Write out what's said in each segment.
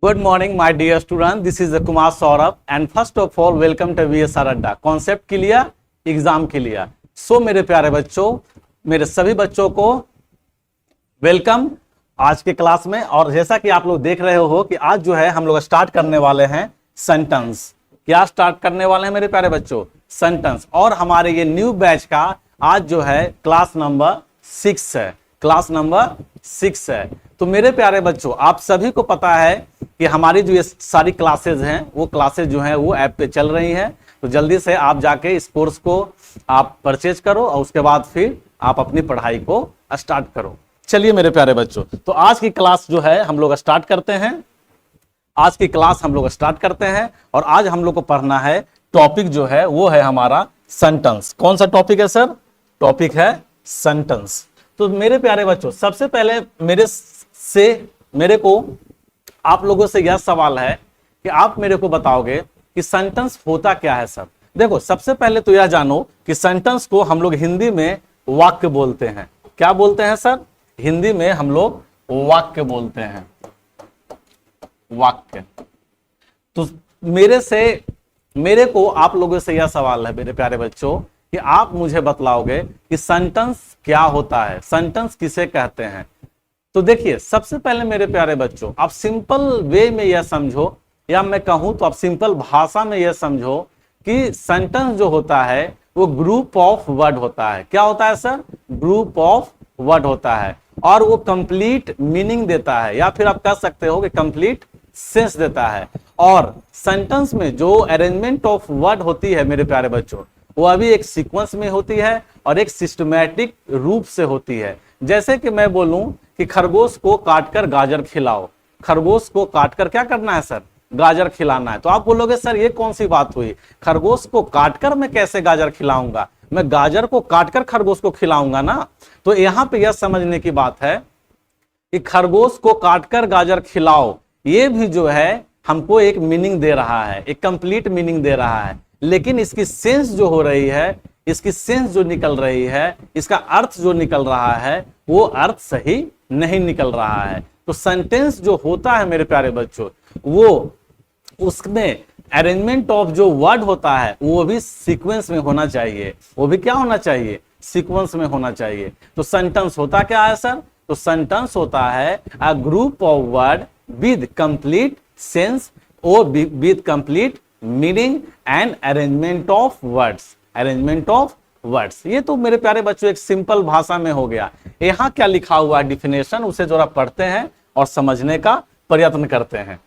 Good morning, my dear student. This is Kumar Saurabh, and first of all, welcome to VSR अड्डा. Concept clear, exam clear. So मेरे प्यारे बच्चों, मेरे सभी बच्चों को वेलकम आज के क्लास में. और जैसा कि आप लोग देख रहे हो कि आज जो है हम लोग स्टार्ट करने वाले हैं सेंटेंस. क्या स्टार्ट करने वाले हैं मेरे प्यारे बच्चों? सेंटेंस. और हमारे ये न्यू बैच का आज जो है क्लास नंबर 6 है. क्लास नंबर 6 है. तो मेरे प्यारे बच्चों, आप सभी को पता है कि हमारी जो ये सारी क्लासेज हैं वो क्लासेज जो हैं वो ऐप पे चल रही हैं. तो जल्दी से आप जाके इस कोर्स को आप परचेज करो और उसके बाद फिर आप अपनी पढ़ाई को स्टार्ट करो. चलिए मेरे प्यारे बच्चों, तो आज की क्लास जो है हम लोग स्टार्ट करते हैं. आज की क्लास हम लोग स्टार्ट करते हैं और आज हम लोग को पढ़ना है टॉपिक जो है वो है हमारा सेंटेंस. कौन सा टॉपिक है सर? टॉपिक है सेंटेंस. तो मेरे प्यारे बच्चों, सबसे पहले मेरे को आप लोगों से यह सवाल है कि आप मेरे को बताओगे कि सेंटेंस होता क्या है सर? देखो, सबसे पहले तो यह जानो कि सेंटेंस को हम लोग हिंदी में वाक्य बोलते हैं. क्या बोलते हैं सर? हिंदी में हम लोग वाक्य बोलते हैं. वाक्य. तो मेरे को आप लोगों से यह सवाल है मेरे प्यारे बच्चों कि आप मुझे बतलाओगे कि सेंटेंस क्या होता है, सेंटेंस किसे कहते हैं. तो देखिए, सबसे पहले मेरे प्यारे बच्चों, आप सिंपल वे में यह समझो, या मैं कहूं तो आप सिंपल भाषा में यह समझो कि सेंटेंस जो होता है वो ग्रुप ऑफ वर्ड होता है. क्या होता है सर? ग्रुप ऑफ वर्ड होता है. और वो कंप्लीट मीनिंग देता है, या फिर आप कह सकते हो कि कंप्लीट सेंस देता है. और सेंटेंस में जो अरेंजमेंट ऑफ वर्ड होती है मेरे प्यारे बच्चों, वो अभी एक सीक्वेंस में होती है और एक सिस्टमैटिक रूप से होती है. जैसे कि मैं बोलूं कि खरगोश को काटकर गाजर खिलाओ. खरगोश को काटकर क्या करना है सर? गाजर खिलाना है. तो आप बोलोगे सर ये कौन सी बात हुई? खरगोश को काटकर मैं कैसे गाजर खिलाऊंगा? मैं गाजर को काटकर खरगोश को खिलाऊंगा ना. तो यहां पे यह समझने की बात है कि खरगोश को काटकर गाजर खिलाओ, ये भी जो है हमको एक मीनिंग दे रहा है, एक कंप्लीट मीनिंग दे रहा है. लेकिन इसकी सेंस जो हो रही है, इसकी सेंस जो निकल रही है, इसका अर्थ जो निकल रहा है, वो अर्थ सही नहीं निकल रहा है. तो सेंटेंस जो होता है मेरे प्यारे बच्चों, वो उसमें अरेंजमेंट ऑफ जो वर्ड होता है वो भी सीक्वेंस में होना चाहिए. वो भी क्या होना चाहिए? सीक्वेंस में होना चाहिए. तो सेंटेंस होता क्या है सर? तो सेंटेंस होता है a group of word with complete sense और with complete meaning and arrangement of words. Arrangement of words. ये तो मेरे प्यारे बच्चों एक सिंपल भाषा में हो गया. यहाँ क्या लिखा हुआ है डिफिनेशन, उसे जरा पढ़ते हैं और समझने का प्रयत्न करते हैं.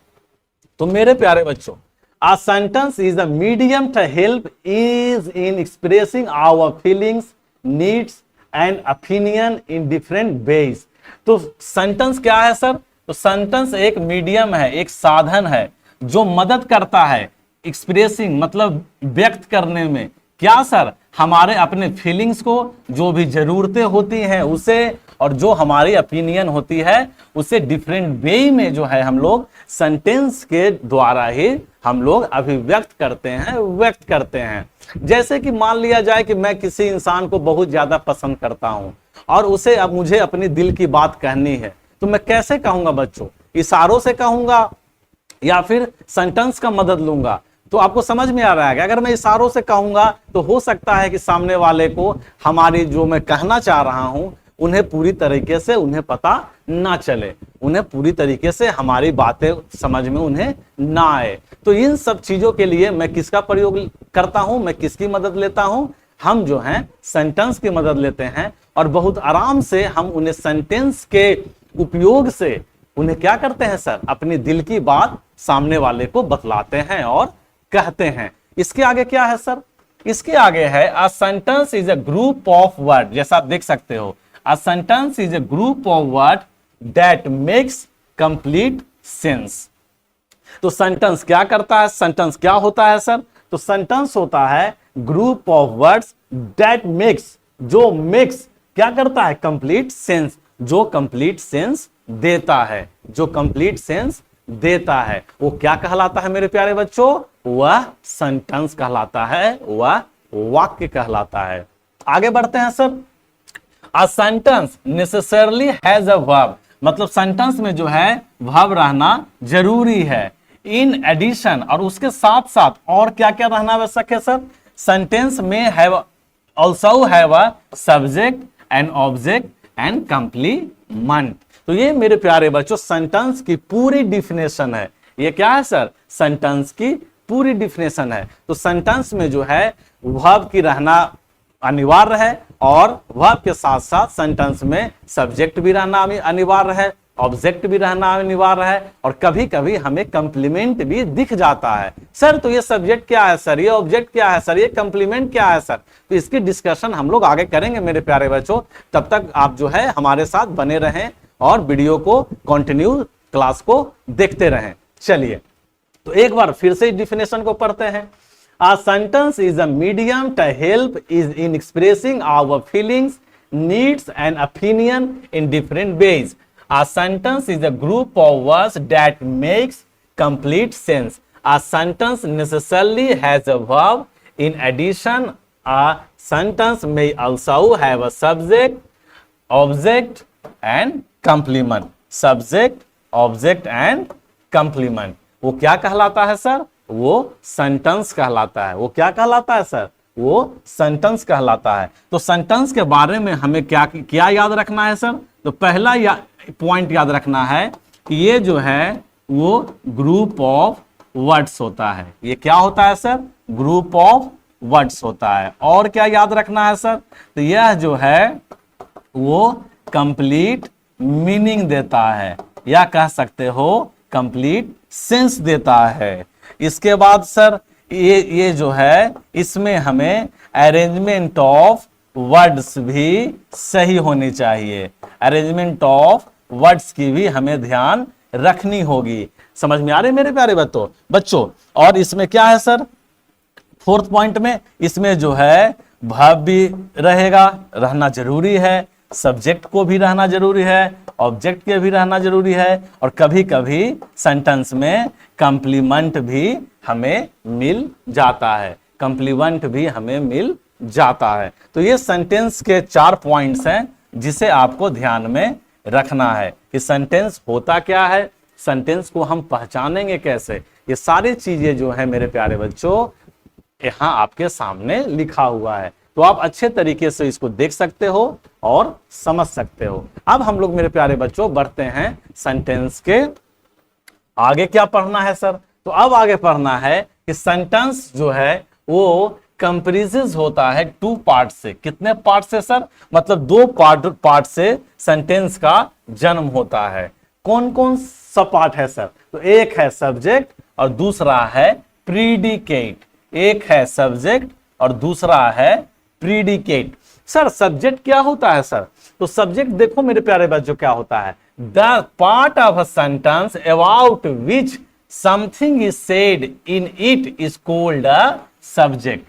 तो मेरे प्यारे बच्चों, a sentence is a medium to help is in expressing our feelings, needs and opinion in different ways. तो सेंटेंस क्या है सर? तो सेंटेंस एक मीडियम है, एक साधन है जो मदद करता है एक्सप्रेसिंग, मतलब व्यक्त करने में. क्या सर? हमारे अपने फीलिंग्स को, जो भी जरूरतें होती हैं उसे, और जो हमारी ओपिनियन होती है उसे डिफरेंट वे में जो है हम लोग सेंटेंस के द्वारा ही हम लोग अभिव्यक्त करते हैं, व्यक्त करते हैं. जैसे कि मान लिया जाए कि मैं किसी इंसान को बहुत ज्यादा पसंद करता हूं और उसे अब मुझे अपनी दिल की बात कहनी है. तो मैं कैसे कहूंगा बच्चों? इशारों से कहूंगा या फिर सेंटेंस का मदद लूंगा? तो आपको समझ में आ रहा है कि अगर मैं इशारों से कहूंगा तो हो सकता है कि सामने वाले को हमारी जो मैं कहना चाह रहा हूं उन्हें पूरी तरीके से उन्हें पता ना चले, उन्हें पूरी तरीके से हमारी बातें समझ में उन्हें ना आए. तो इन सब चीजों के लिए मैं किसका प्रयोग करता हूं? मैं किसकी मदद लेता हूं? हम जो हैं सेंटेंस की मदद लेते हैं और बहुत आराम से हम उन्हें सेंटेंस के उपयोग से उन्हें क्या करते हैं सर? अपनी दिल की बात सामने वाले को बतलाते हैं और कहते हैं. इसके आगे क्या है सर? इसके आगे है a sentence is a group of word. जैसा आप देख सकते हो, a sentence is a group of word that makes complete sense. तो सेंटेंस क्या करता है? सेंटेंस क्या होता है सर? तो सेंटेंस होता है group of words that makes, जो मेक्स क्या करता है? Complete sense. जो कंप्लीट सेंस देता है, जो कंप्लीट सेंस देता है वो क्या कहलाता है मेरे प्यारे बच्चों? वह सेंटेंस कहलाता है, वह वाक्य कहलाता है. आगे बढ़ते हैं sir. A sentence necessarily has a verb. मतलब सेंटेंस में जो है वर्ब रहना जरूरी है। इन एडिशन, और उसके साथ साथ और क्या क्या रहना आवश्यक है सर? सेंटेंस में have also have a subject and object and complement. तो ये मेरे प्यारे बच्चों सेंटेंस की पूरी डिफिनेशन है। ये क्या है सर? सेंटेंस की पूरी डिफिनेशन है। तो सेंटेंस में जो है वर्ब की रहना अनिवार्य है, और वर्ब के साथ साथ सेंटेंस में सब्जेक्ट भी रहना अनिवार्य है, ऑब्जेक्ट भी रहना अनिवार्य है, और कभी कभी हमें कंप्लीमेंट भी दिख जाता है। सर तो ये सब्जेक्ट क्या है सर, ये ऑब्जेक्ट क्या है सर, ये कंप्लीमेंट क्या है सर? तो इसकी डिस्कशन हम लोग आगे करेंगे मेरे प्यारे बच्चों। तब तक आप जो है हमारे साथ बने रहें और वीडियो को कंटिन्यू क्लास को देखते रहें। चलिए तो एक बार फिर से डिफिनेशन को पढ़ते हैं। A sentence is a medium to help is in expressing our feelings, needs and opinion in different ways. A sentence is a group of words that makes complete sense. A sentence necessarily has a verb. In addition, a sentence may also have a subject, object and complement. Subject, object and complement. वो क्या कहलाता है sir? वो sentence कहलाता है। वो क्या कहलाता है सर? वो सेंटेंस कहलाता है। तो सेंटेंस के बारे में हमें क्या क्या याद रखना है सर? तो पहला पॉइंट याद रखना है कि ये जो है वो ग्रुप ऑफ वर्ड्स होता है। ये क्या होता है सर? ग्रुप ऑफ वर्ड्स होता है। और क्या याद रखना है सर? तो यह जो है वो कंप्लीट मीनिंग देता है, या कह सकते हो कंप्लीट सेंस देता है। इसके बाद सर ये जो है इसमें हमें अरेंजमेंट ऑफ वर्ड्स भी सही होनी चाहिए। अरेंजमेंट ऑफ वर्ड्स की भी हमें ध्यान रखनी होगी। समझ में आ रहे मेरे प्यारे बच्चों? और इसमें क्या है सर? फोर्थ पॉइंट में इसमें जो है वर्ब भी रहना जरूरी है, सब्जेक्ट को भी रहना जरूरी है, ऑब्जेक्ट के भी रहना जरूरी है, और कभी कभी सेंटेंस में कंप्लीमेंट भी हमें मिल जाता है। कंप्लीमेंट भी हमें मिल जाता है। तो ये सेंटेंस के 4 पॉइंट्स हैं जिसे आपको ध्यान में रखना है कि सेंटेंस होता क्या है, सेंटेंस को हम पहचानेंगे कैसे। ये सारी चीजें जो है मेरे प्यारे बच्चों यहाँ आपके सामने लिखा हुआ है। तो आप अच्छे तरीके से इसको देख सकते हो और समझ सकते हो। अब हम लोग मेरे प्यारे बच्चों बढ़ते हैं सेंटेंस के आगे। क्या पढ़ना है सर? तो अब आगे पढ़ना है कि सेंटेंस जो है वो कंप्रीजेस होता है 2 पार्ट से। कितने पार्ट से सर? मतलब 2 पार्ट से सेंटेंस का जन्म होता है। कौन कौन सा पार्ट है सर? तो एक है सब्जेक्ट और दूसरा है प्रीडिकेट। एक है सब्जेक्ट और दूसरा है प्रीडिकेट। सर सब्जेक्ट क्या होता है सर? तो सब्जेक्ट देखो मेरे प्यारे बच्चों क्या होता है? The part of a sentence about which something is said in it is called a subject.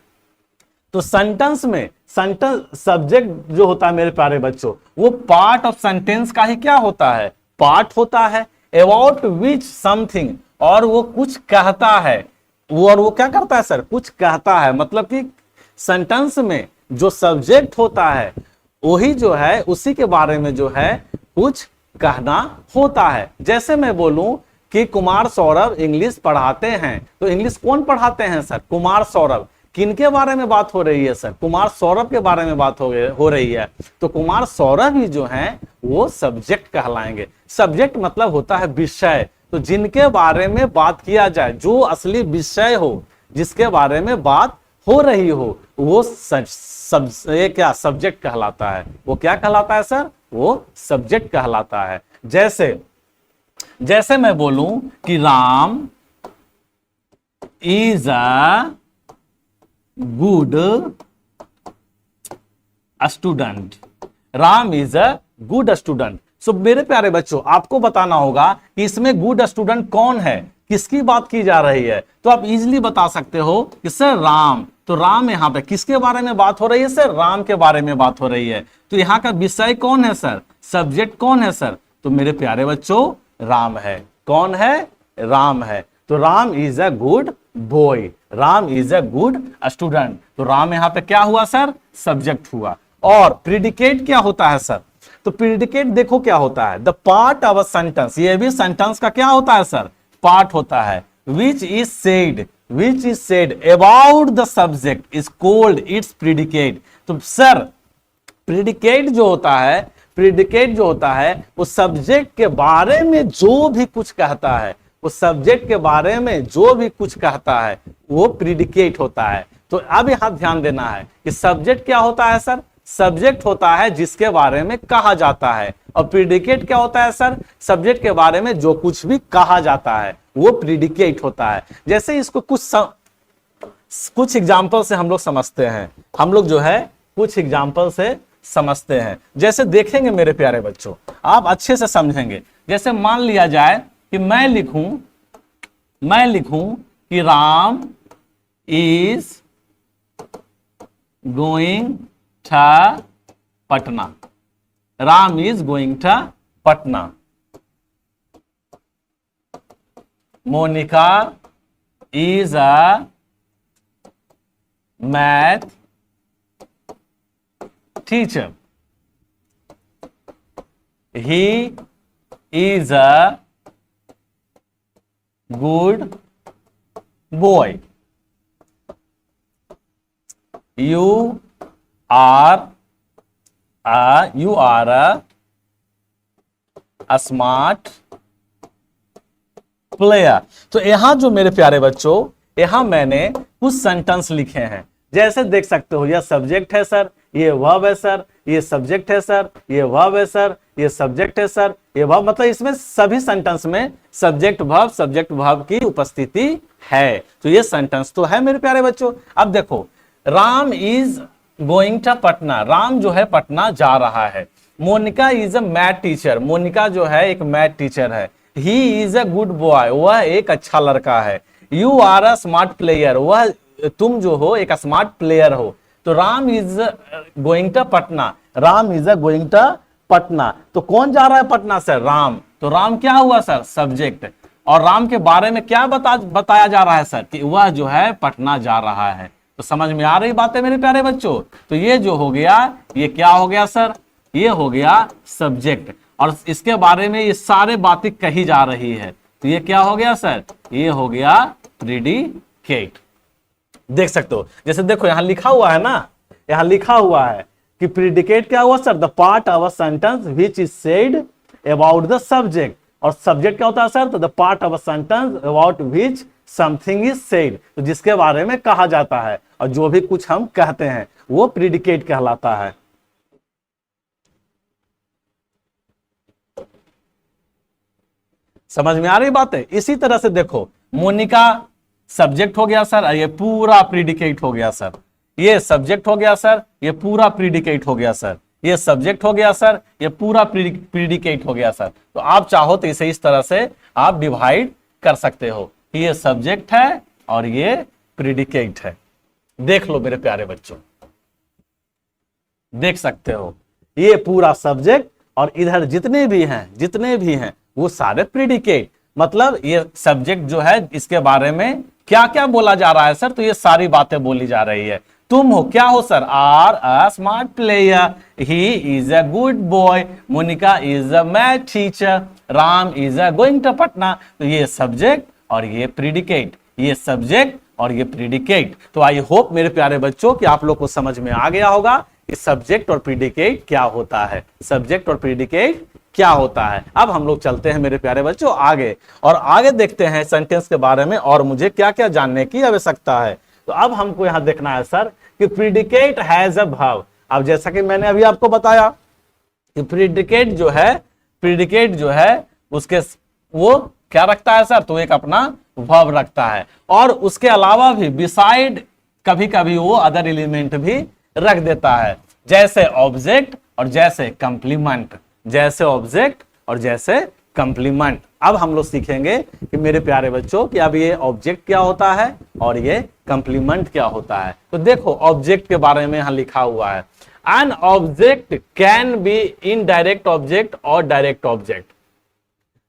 तो सेंटेंस में सब्जेक्ट जो होता है मेरे प्यारे बच्चों वो पार्ट ऑफ सेंटेंस का ही क्या होता है? पार्ट होता है। अबाउट विच समथिंग, और वो कुछ कहता है। और वो क्या करता है सर? कुछ कहता है। मतलब कि सेंटेंस में जो सब्जेक्ट होता है वही जो है उसी के बारे में जो है कुछ कहना होता है। जैसे मैं बोलूं कि कुमार सौरभ इंग्लिश पढ़ाते हैं, तो इंग्लिश कौन पढ़ाते हैं सर? कुमार सौरभ। किनके बारे में बात हो रही है सर? कुमार सौरभ के बारे में बात हो रही है। तो कुमार सौरभ ही जो है वो सब्जेक्ट कहलाएंगे। सब्जेक्ट मतलब होता है विषय। तो जिनके बारे में बात किया जाए, जो असली विषय हो, जिसके बारे में बात हो रही हो, वो क्या सब्जेक्ट कहलाता है। वो क्या कहलाता है सर? वो सब्जेक्ट कहलाता है। जैसे मैं बोलूं कि Ram is a good student. Ram is a good student. So मेरे प्यारे बच्चों आपको बताना होगा कि इसमें गुड स्टूडेंट कौन है, किसकी बात की जा रही है। तो आप इजीली बता सकते हो कि सर राम। तो राम यहाँ पे किसके बारे में बात हो रही है सर? राम के बारे में बात हो रही है। तो यहाँ का विषय कौन है सर? सब्जेक्ट कौन है सर? तो मेरे प्यारे बच्चों राम है। कौन है? राम है। तो Ram is a good boy, Ram is a good student. तो राम यहाँ पे क्या हुआ सर? सब्जेक्ट हुआ। और प्रीडिकेट क्या होता है सर? तो प्रीडिकेट देखो क्या होता है, the part of a sentence, ये भी सेंटेंस का क्या होता है सर, पार्ट होता है, which is said about the subject is called its predicate. तो सर प्रीडिकेट जो होता है वो सब्जेक्ट के बारे में जो भी कुछ कहता है, उस सब्जेक्ट के बारे में जो भी कुछ कहता है वो प्रीडिकेट होता है। तो अब यहां ध्यान देना है कि सब्जेक्ट क्या होता है सर, सब्जेक्ट होता है जिसके बारे में कहा जाता है, और प्रीडिकेट क्या होता है सर, सब्जेक्ट के बारे में जो कुछ भी कहा जाता है वो प्रीडिकेट होता है। जैसे इसको कुछ एग्जाम्पल से हम लोग समझते हैं, हम लोग जो है कुछ एग्जाम्पल से समझते हैं। जैसे देखेंगे मेरे प्यारे बच्चों, आप अच्छे से समझेंगे। जैसे मान लिया जाए कि मैं लिखूं कि Ram is going to Patna, Ram is going to Patna, Monica is a math teacher, he is a good boy, you are a smart player। तो यहां जो मेरे प्यारे बच्चों, यहां मैंने कुछ सेंटेंस लिखे हैं। जैसे देख सकते हो, यह सब्जेक्ट है सर, ये वर्ब है सर, ये सब्जेक्ट है सर, ये वर्ब है सर, ये सब्जेक्ट है सर, ये वर्ब, मतलब इसमें सभी सेंटेंस में सब्जेक्ट वर्ब की उपस्थिति है। तो ये सेंटेंस तो है मेरे प्यारे बच्चों। अब देखो, Ram is going to Patna, Ram जो है पटना जा रहा है। Monica is a math teacher, Monica जो है एक मैथ टीचर है। He is a good boy, वह एक अच्छा लड़का है। You are a smart player, वह तुम जो हो एक स्मार्ट प्लेयर हो। तो Ram is going to Patna, Ram is going to Patna. तो कौन जा रहा है पटना से, राम। तो राम क्या हुआ सर, सब्जेक्ट। और राम के बारे में क्या बताया जा रहा है सर, कि वह जो है पटना जा रहा है। तो समझ में आ रही बात है मेरे प्यारे बच्चों। तो ये जो हो गया, ये क्या हो गया सर, ये हो गया सब्जेक्ट, और इसके बारे में ये सारे बातें कही जा रही है। तो ये क्या हो गया सर, ये हो गया प्रीडिकेट। देख सकते हो, जैसे देखो यहां लिखा हुआ है ना, यहां लिखा हुआ है कि प्रीडिकेट क्या हुआ sir, the part of a sentence which is said about the subject. और सब्जेक्ट क्या होता है सर, तो the part of a sentence about which something is said, तो जिसके बारे में कहा जाता है और जो भी कुछ हम कहते हैं वो प्रीडिकेट कहलाता है। समझ में आ रही बात है। इसी तरह से देखो, मोनिका सब्जेक्ट हो गया सर, ये पूरा प्रीडिकेट हो गया सर। ये सब्जेक्ट हो गया सर, ये पूरा प्रीडिकेट हो गया सर। ये सब्जेक्ट हो गया सर, ये पूरा प्रीडिकेट हो गया सर। तो आप चाहो तो इसे इस तरह से आप डिवाइड कर सकते हो, ये सब्जेक्ट है और ये प्रीडिकेट है। देख लो मेरे प्यारे बच्चों, देख सकते हो, ये पूरा सब्जेक्ट और इधर जितने भी हैं वो सारे प्रीडिकेट। मतलब ये सब्जेक्ट जो है, इसके बारे में क्या क्या बोला जा रहा है सर, तो ये सारी बातें बोली जा रही है। तुम हो क्या हो sir, are a smart player, he is a good boy, Monica is a math teacher, Ram is a going to Patna. तो ये सब्जेक्ट और ये प्रीडिकेट, ये सब्जेक्ट और ये प्रीडिकेट। तो आई होप मेरे प्यारे बच्चों कि आप लोग को समझ में आ गया होगा कि सब्जेक्ट और प्रीडिकेट क्या होता है, सब्जेक्ट और प्रीडिकेट क्या होता है। अब हम लोग चलते हैं मेरे प्यारे बच्चों आगे, और आगे देखते हैं सेंटेंस के बारे में और मुझे क्या क्या जानने की आवश्यकता है। तो अब हमको यहां देखना है सर कि प्रीडिकेट हैज अ वर्ब। अब जैसा कि मैंने अभी आपको बताया कि प्रीडिकेट जो है उसके वो क्या रखता है सर, तो एक अपना वर्ब रखता है, और उसके अलावा भी बिसाइड कभी कभी वो अदर एलिमेंट भी रख देता है, जैसे ऑब्जेक्ट और जैसे कंप्लीमेंट, जैसे ऑब्जेक्ट और जैसे कंप्लीमेंट। अब हम लोग सीखेंगे कि मेरे प्यारे बच्चों कि अब ये ऑब्जेक्ट क्या होता है और ये कंप्लीमेंट क्या होता है। तो देखो ऑब्जेक्ट के बारे में यहां लिखा हुआ है, an object can be indirect object और डायरेक्ट ऑब्जेक्ट।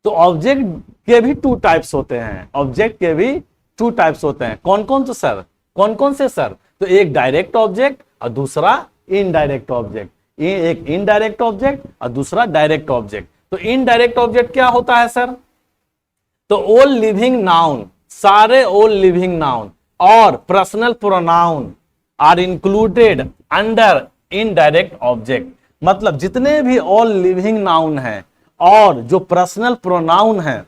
तो ऑब्जेक्ट के भी टू टाइप्स होते हैं, ऑब्जेक्ट के भी टू टाइप्स होते हैं। कौन कौन से सर, तो एक डायरेक्ट ऑब्जेक्ट और दूसरा इनडायरेक्ट ऑब्जेक्ट। एक इनडायरेक्ट ऑब्जेक्ट और दूसरा डायरेक्ट ऑब्जेक्ट। तो इनडायरेक्ट ऑब्जेक्ट क्या होता है सर? तो ऑल लिविंग नाउन, सारे ऑल लिविंग नाउन और personal pronoun are included under indirect object. मतलब जितने भी ऑल लिविंग नाउन हैं और जो पर्सनल प्रोनाउन है,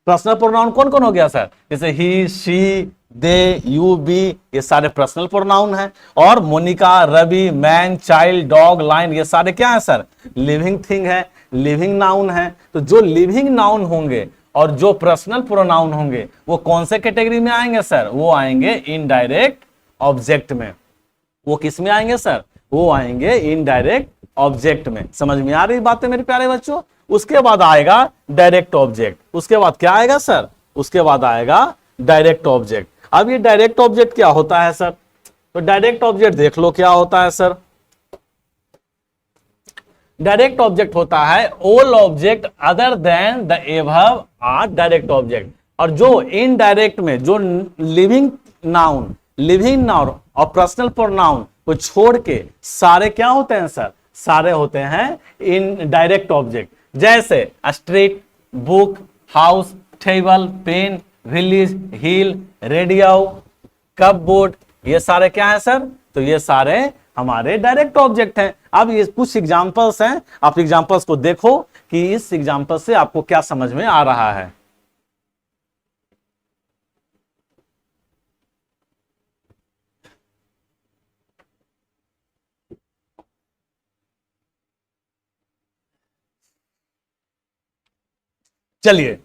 पर्सनल प्रोनाउन कौन कौन हो गया सर? जैसे he, she, they, you, we, ये सारे पर्सनल प्रोनाउन हैं। और Monica, Ravi, man, child, dog, line, ये सारे क्या है सर? लिविंग थिंग है, लिविंग नाउन है। तो जो लिविंग नाउन होंगे और जो पर्सनल प्रोनाउन होंगे वो कौन से कैटेगरी में आएंगे सर? वो आएंगे इनडायरेक्ट ऑब्जेक्ट में। वो किस में आएंगे सर? वो आएंगे इनडायरेक्ट ऑब्जेक्ट में। समझ में आ रही बात है मेरे प्यारे बच्चों? उसके बाद आएगा डायरेक्ट ऑब्जेक्ट। उसके बाद क्या आएगा सर? उसके बाद आएगा डायरेक्ट ऑब्जेक्ट। अब ये डायरेक्ट ऑब्जेक्ट क्या होता है सर? तो डायरेक्ट ऑब्जेक्ट देख लो क्या होता है सर। डायरेक्ट ऑब्जेक्ट होता है all object other than the above are direct object. और जो इनडायरेक्ट में जो लिविंग नाउन और पर्सनल प्रोनाउन को छोड़ के सारे क्या होते हैं सर? सारे होते हैं इन डायरेक्ट ऑब्जेक्ट। जैसे street, book, house, table, pen, village, hill, radio, cupboard, ये सारे क्या है सर? तो ये सारे हमारे डायरेक्ट ऑब्जेक्ट हैं। अब ये कुछ एग्जांपल्स हैं, आप एग्जांपल्स को देखो कि इस एग्जांपल से आपको क्या समझ में आ रहा है। चलिए,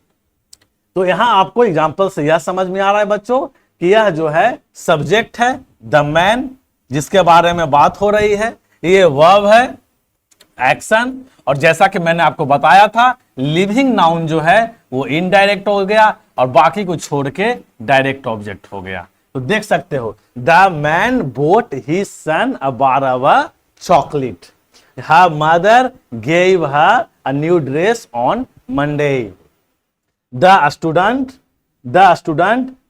तो यहां आपको एग्जांपल से यह समझ में आ रहा है बच्चों कि यह जो है सब्जेक्ट है द मैन, जिसके बारे में बात हो रही है। ये वर्ब है एक्शन, और जैसा कि मैंने आपको बताया था लिविंग नाउन जो है वो इनडायरेक्ट हो गया और बाकी को छोड़ के डायरेक्ट ऑब्जेक्ट हो गया। तो देख सकते हो the man boat his son a bar of chocolate, her mother gave her a new dress on Monday, The student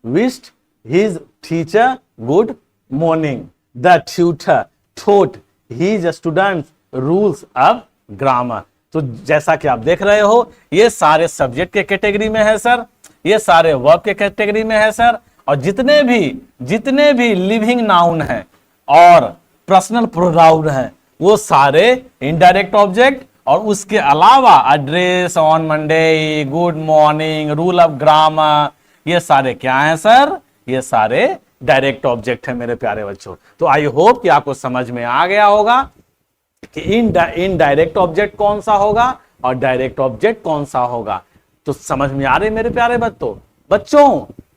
wished his teacher good morning. The tutor taught his students rules of grammar. तो जैसा कि आप देख रहे हो ये सारे subject के कैटेगरी में है सर, ये सारे वर्ब के कैटेगरी में है सर। और जितने भी लिविंग नाउन है और पर्सनल प्रोनाउन है वो सारे इनडायरेक्ट ऑब्जेक्ट, और उसके अलावा address on Monday, good morning, rule of grammar, ये सारे क्या हैं सर? ये सारे डायरेक्ट ऑब्जेक्ट है मेरे प्यारे बच्चों। तो आई होप कि आपको समझ में आ गया होगा कि इनडायरेक्ट ऑब्जेक्ट कौन सा होगा और डायरेक्ट ऑब्जेक्ट कौन सा होगा। तो समझ में आ रही मेरे प्यारे बच्चों।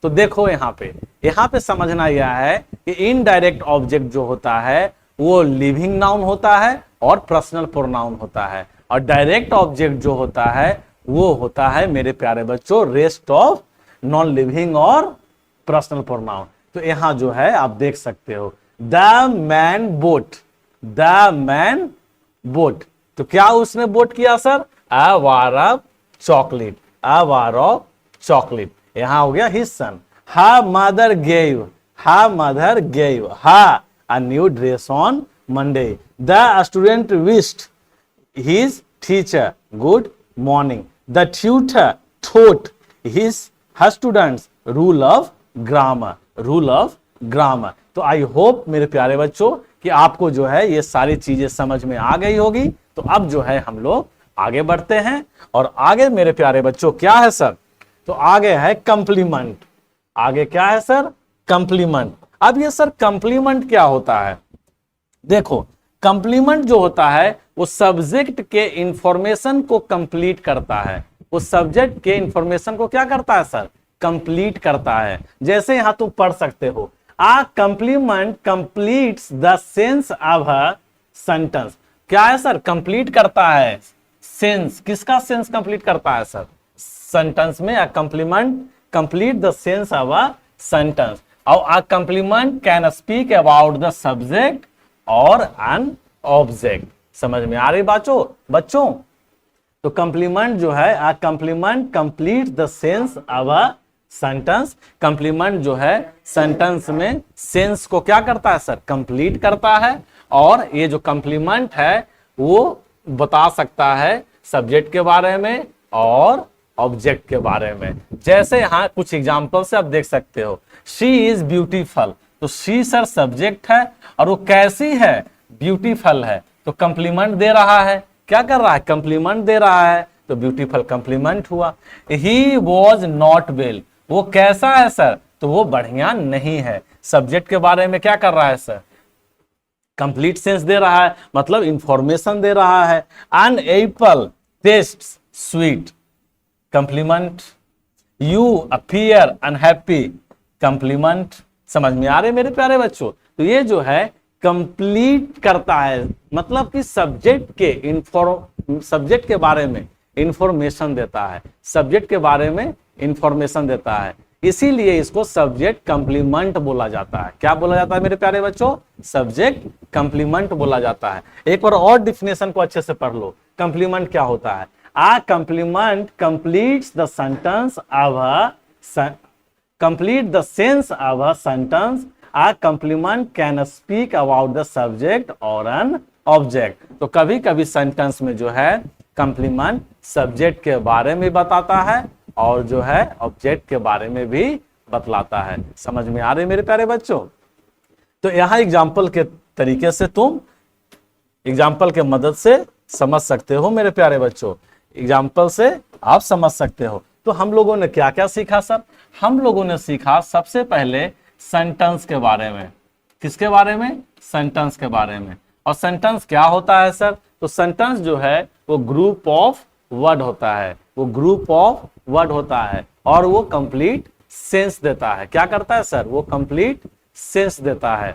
तो देखो यहाँ पे समझना यह है कि इनडायरेक्ट ऑब्जेक्ट जो होता है वो लिविंग नाउन होता है और पर्सनल प्रोनाउन होता है, और डायरेक्ट ऑब्जेक्ट जो होता है वो होता है मेरे प्यारे बच्चों रेस्ट ऑफ नॉन लिविंग और पर्सनल प्रोनाउन। तो यहां जो है आप देख सकते हो द मैन बोट, तो क्या उसने बोट किया sir? A bar of chocolate, यहां हो गया his son. Her mother gave her a new dress on Monday. The student wished his teacher good morning. The tutor taught her students rule of grammar. तो I hope मेरे प्यारे बच्चों कि आपको जो है ये सारी चीजें समझ में आ गई होगी। तो अब जो है हम लोग आगे बढ़ते हैं, और आगे मेरे प्यारे बच्चों क्या है सर? तो आगे है कंप्लीमेंट। आगे क्या है सर? कंप्लीमेंट। अब ये सर कंप्लीमेंट क्या होता है? देखो कंप्लीमेंट जो होता है वो सब्जेक्ट के इंफॉर्मेशन को कंप्लीट करता है। वो सब्जेक्ट के इंफॉर्मेशन को क्या करता है सर? कंप्लीट करता है। जैसे यहां तुम पढ़ सकते हो a complement completes the sense of a sentence. क्या है सर? कंप्लीट करता है सेंस। किसका सेंस कंप्लीट करता है सर? सेंटेंस में। A complement complete the sense of a sentence. और a complement can speak about the subject और एन ऑब्जेक्ट। समझ में आ रही बच्चों? तो कंप्लीमेंट जो है a complement complete the sense of a sentence. Complement जो है सेंटेंस में सेंस को क्या करता है सर? कंप्लीट करता है। और ये जो कंप्लीमेंट है वो बता सकता है सब्जेक्ट के बारे में और ऑब्जेक्ट के बारे में। जैसे यहाँ कुछ एग्जाम्पल से आप देख सकते हो, शी इज ब्यूटीफुल, तो शी सर सब्जेक्ट है और वो कैसी है, ब्यूटीफुल है, तो कंप्लीमेंट दे रहा है। क्या कर रहा है, कंप्लीमेंट दे रहा है, तो ब्यूटीफुल कंप्लीमेंट हुआ। ही वॉज नॉट वेल, वो कैसा है सर, तो वो बढ़िया नहीं है। सब्जेक्ट के बारे में क्या कर रहा है सर, कंप्लीट सेंस दे रहा है, मतलब इंफॉर्मेशन दे रहा है। An apple taste sweet, complement. You appear unhappy, complement. समझ में आ रहे मेरे प्यारे बच्चों? तो ये जो है कंप्लीट करता है, मतलब कि सब्जेक्ट के बारे में इंफॉर्मेशन देता है, सब्जेक्ट के बारे में इंफॉर्मेशन देता है, इसीलिए इसको सब्जेक्ट कंप्लीमेंट बोला जाता है। क्या बोला जाता है मेरे प्यारे बच्चों, सब्जेक्ट कंप्लीमेंट बोला जाता है। एक बार और डिफिनेशन को अच्छे से पढ़ लो, कंप्लीमेंट क्या होता है। A complement completes the sentence of complete the sense of a sentence. A complement can speak about the subject or an object. तो कभी कभी सेंटेंस में जो है कंप्लीमेंट सब्जेक्ट के बारे में बताता है और जो है ऑब्जेक्ट के बारे में भी बतलाता है। समझ में आ रहे मेरे प्यारे बच्चों? तो यहाँ एग्जाम्पल के तरीके से तुम एग्जाम्पल के मदद से समझ सकते हो मेरे प्यारे बच्चों, एग्जाम्पल से आप समझ सकते हो। तो हम लोगों ने क्या क्या सीखा सर, हम लोगों ने सीखा सबसे पहले सेंटेंस के बारे में। किसके बारे में, सेंटेंस के बारे में। और सेंटेंस क्या होता है सर, तो सेंटेंस जो है वो ग्रुप ऑफ वर्ड होता है, वो ग्रुप ऑफ वर्ड होता है और वो कंप्लीट सेंस देता है। क्या करता है सर, वो कंप्लीट सेंस देता है।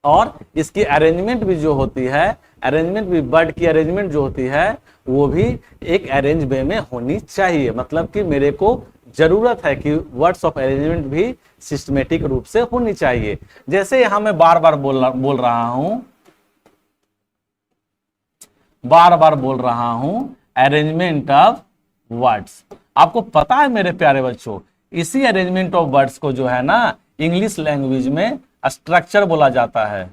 और इसकी अरेंजमेंट भी जो होती है, अरेंजमेंट भी, वर्ड की अरेंजमेंट जो होती है वो भी एक अरेंज वे में होनी चाहिए। मतलब कि मेरे को जरूरत है कि वर्ड्स ऑफ अरेंजमेंट भी सिस्टमेटिक रूप से होनी चाहिए। जैसे यहां मैं बार बार बोल रहा हूं अरेंजमेंट ऑफ वर्ड्स। आपको पता है मेरे प्यारे बच्चों, इसी अरेंजमेंट ऑफ वर्ड्स को जो है ना इंग्लिश लैंग्वेज में स्ट्रक्चर बोला जाता है।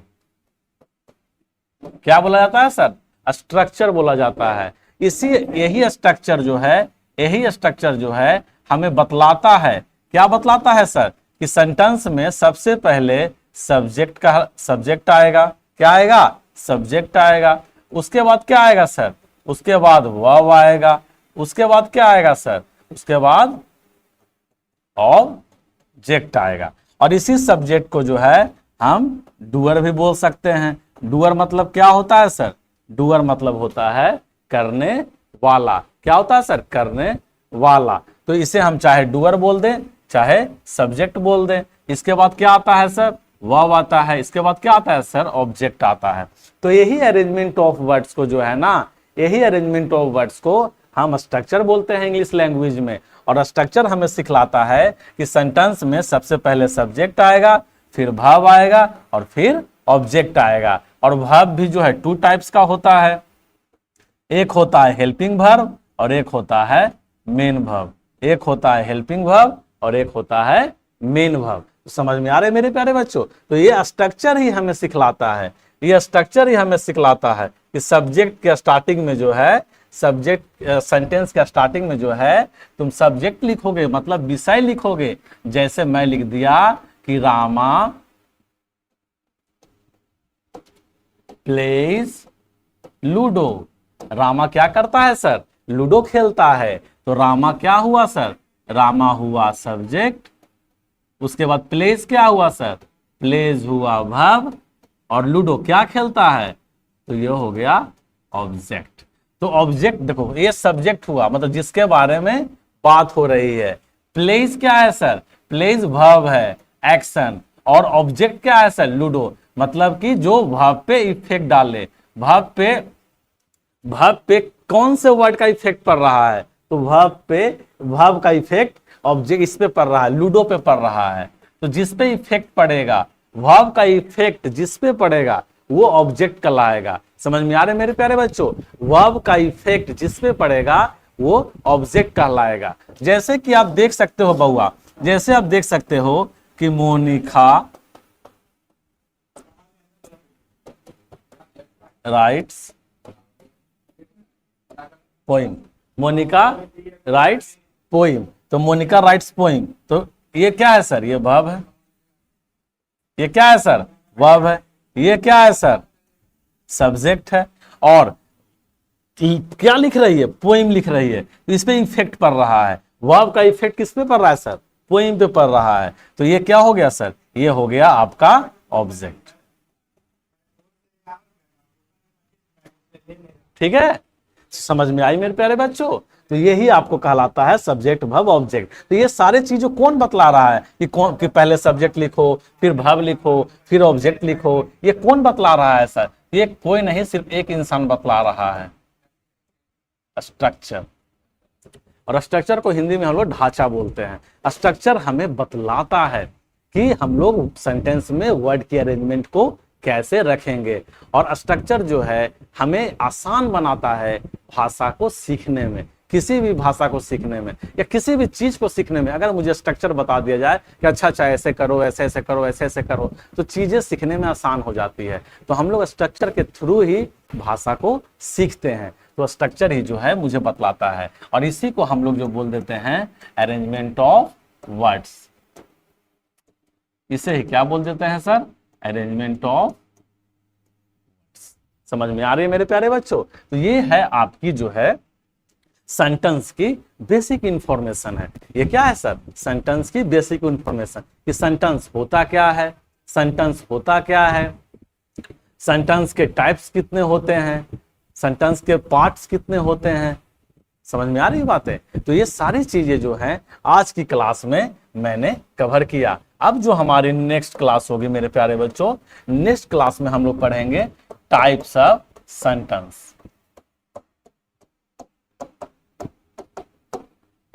क्या बोला जाता है सर, स्ट्रक्चर बोला जाता है। यही स्ट्रक्चर जो है हमें बतलाता है, क्या बतलाता है सर, कि सेंटेंस में सबसे पहले सब्जेक्ट आएगा। क्या आएगा, सब्जेक्ट आएगा। उसके बाद क्या आएगा सर, उसके बाद वर्ब आएगा। उसके बाद क्या आएगा सर, उसके बाद ऑब्जेक्ट आएगा। और इसी सब्जेक्ट को जो है हम डूअर भी बोल सकते हैं। डूअर मतलब क्या होता है सर, डूअर मतलब होता है करने वाला। क्या होता है सर, करने वाला। तो इसे हम चाहे डूअर बोल दें चाहे सब्जेक्ट बोल दें। इसके बाद क्या आता है सर, वर्ब आता है। इसके बाद क्या आता है सर, ऑब्जेक्ट आता है। तो यही अरेंजमेंट ऑफ वर्ड्स को जो है ना, यही अरेंजमेंट ऑफ वर्ड्स को हम स्ट्रक्चर बोलते हैं इंग्लिश लैंग्वेज में। और स्ट्रक्चर हमें सिखलाता है कि सेंटेंस में सबसे पहले सब्जेक्ट आएगा, फिर वर्ब आएगा और फिर ऑब्जेक्ट आएगा। और वर्ब भी जो है टू टाइप्स का होता है, एक होता है हेल्पिंग वर्ब और एक होता है मेन वर्ब। एक होता है हेल्पिंग वर्ब और एक होता है मेन वर्ब। समझ में आ रहे मेरे प्यारे बच्चों? तो ये स्ट्रक्चर ही हमें सिखलाता है, ये स्ट्रक्चर ही हमें सिखलाता है कि सब्जेक्ट के स्टार्टिंग में जो है, सब्जेक्ट सेंटेंस के स्टार्टिंग में जो है तुम सब्जेक्ट लिखोगे, मतलब विषय लिखोगे। जैसे मैं लिख दिया कि रामा प्लेज लूडो। रामा क्या करता है सर, लूडो खेलता है। तो रामा क्या हुआ सर, रामा हुआ सब्जेक्ट। उसके बाद प्लेज क्या हुआ सर, प्लेज हुआ वर्ब। और लूडो क्या खेलता है, तो ये हो गया ऑब्जेक्ट। तो ऑब्जेक्ट देखो, ये सब्जेक्ट हुआ, मतलब जिसके बारे में बात हो रही है। प्लेज क्या है सर, प्लेज वर्ब है, एक्शन। और ऑब्जेक्ट क्या है सर, लूडो, मतलब कि जो वर्ब पे इफेक्ट डाले। वर्ब पे कौन से वर्ड का इफेक्ट पड़ रहा है, तो वर्ब का इफेक्ट ऑब्जेक्ट इस पे पड़ रहा है, लूडो पे पड़ रहा है। तो जिस पे इफेक्ट पड़ेगा, वर्ब का इफेक्ट जिस पे पड़ेगा वो ऑब्जेक्ट कहलाएगा। समझ में आ रहे मेरे प्यारे बच्चों? वर्ब का इफेक्ट जिस पे पड़ेगा वो ऑब्जेक्ट कहलाएगा। जैसे कि आप देख सकते हो बउआ, जैसे आप देख सकते हो कि Monica writes poem, Monica writes poem, तो मोनिका राइट्स पोइम, तो ये क्या है सर? ये वर्ब है। ये क्या है सर? वर्ब है। ये क्या है सर? सब्जेक्ट है। और क्या लिख रही है? पोइम लिख रही है, तो इस पे इफेक्ट पड़ रहा है। वर्ब का इफेक्ट किस पे पड़ रहा है सर? पोइम पे पड़ रहा है। तो ये क्या हो गया सर? ये हो गया आपका ऑब्जेक्ट। ठीक है, समझ में आई मेरे प्यारे बच्चों? तो यही आपको कहलाता है सब्जेक्ट वर्ब ऑब्जेक्ट। तो ये सारे चीजों कौन बतला रहा है कि कौन, कि पहले सब्जेक्ट लिखो, फिर वर्ब लिखो, फिर ऑब्जेक्ट लिखो? ये कौन बतला रहा है सर? ये कोई नहीं, सिर्फ एक इंसान बतला रहा है, स्ट्रक्चर। और स्ट्रक्चर को हिंदी में हम लोग ढांचा बोलते हैं। स्ट्रक्चर हमें बतलाता है कि हम लोग सेंटेंस में वर्ड की अरेंजमेंट को कैसे रखेंगे। और स्ट्रक्चर जो है हमें आसान बनाता है भाषा को सीखने में, किसी भी भाषा को सीखने में या किसी भी चीज को सीखने में। अगर मुझे स्ट्रक्चर बता दिया जाए कि अच्छा अच्छा ऐसे करो, ऐसे ऐसे करो, ऐसे ऐसे करो, तो चीजें सीखने में आसान हो जाती है। तो हम लोग स्ट्रक्चर के थ्रू ही भाषा को सीखते हैं। तो स्ट्रक्चर ही जो है मुझे बतलाता है, और इसी को हम लोग जो बोल देते हैं अरेंजमेंट ऑफ वर्ड्स। इसे ही क्या बोल देते हैं सर? Arrangement of. समझ में आ रही है मेरे प्यारे बच्चों? तो ये है आपकी जो है सेंटेंस की बेसिक इंफॉर्मेशन है। ये क्या है सर? सेंटेंस की बेसिक इंफॉर्मेशन कि सेंटेंस होता क्या है, सेंटेंस होता क्या है, सेंटेंस के टाइप्स कितने होते हैं, सेंटेंस के पार्ट्स कितने होते हैं। समझ में आ रही बातें? तो ये सारी चीजें जो हैं आज की क्लास में मैंने कवर किया। अब जो हमारी नेक्स्ट क्लास होगी मेरे प्यारे बच्चों, नेक्स्ट क्लास में हम लोग पढ़ेंगे types of sentence.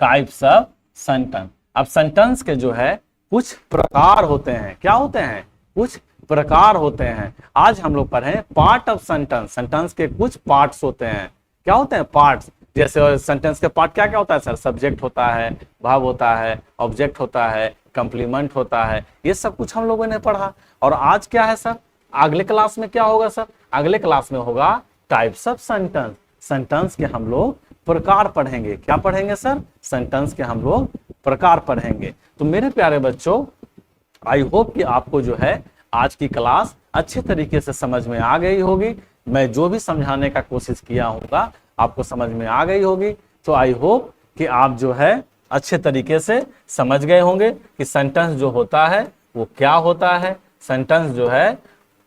Types of sentence. अब सेंटेंस के जो है कुछ प्रकार होते हैं। क्या होते हैं? कुछ प्रकार होते हैं। आज हम लोग पढ़े पार्ट ऑफ सेंटेंस। सेंटेंस के कुछ पार्ट्स होते हैं। क्या होते हैं? पार्ट्स। जैसे सेंटेंस के पार्ट क्या क्या होता है सर? सब्जेक्ट होता है, वर्ब होता है, ऑब्जेक्ट होता है, कंप्लीमेंट होता है। ये सब कुछ हम लोगों ने पढ़ा। और आज क्या है सर? अगले क्लास में क्या होगा सर? अगले क्लास में होगा टाइप्स ऑफ सेंटेंस। सेंटेंस के हम लोग प्रकार पढ़ेंगे। क्या पढ़ेंगे सर? सेंटेंस के हम लोग प्रकार पढ़ेंगे। तो मेरे प्यारे बच्चों, आई होप कि आपको जो है आज की क्लास अच्छे तरीके से समझ में आ गई होगी। मैं जो भी समझाने का कोशिश किया होगा आपको समझ में आ गई होगी। तो आई होप कि आप जो है अच्छे तरीके से समझ गए होंगे कि सेंटेंस जो होता है वो क्या होता है, सेंटेंस जो है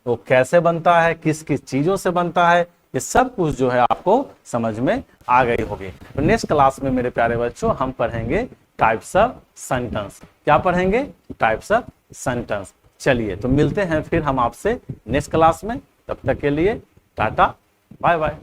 वो कैसे बनता है, किस किस चीजों से बनता है, ये सब कुछ जो है आपको समझ में आ गई होगी। तो नेक्स्ट क्लास में मेरे प्यारे बच्चों हम पढ़ेंगे टाइप्स ऑफ सेंटेंस। क्या पढ़ेंगे? Types of sentence. चलिए तो मिलते हैं फिर हम आपसे नेक्स्ट क्लास में। तब तक के लिए टाटा, बाय बाय।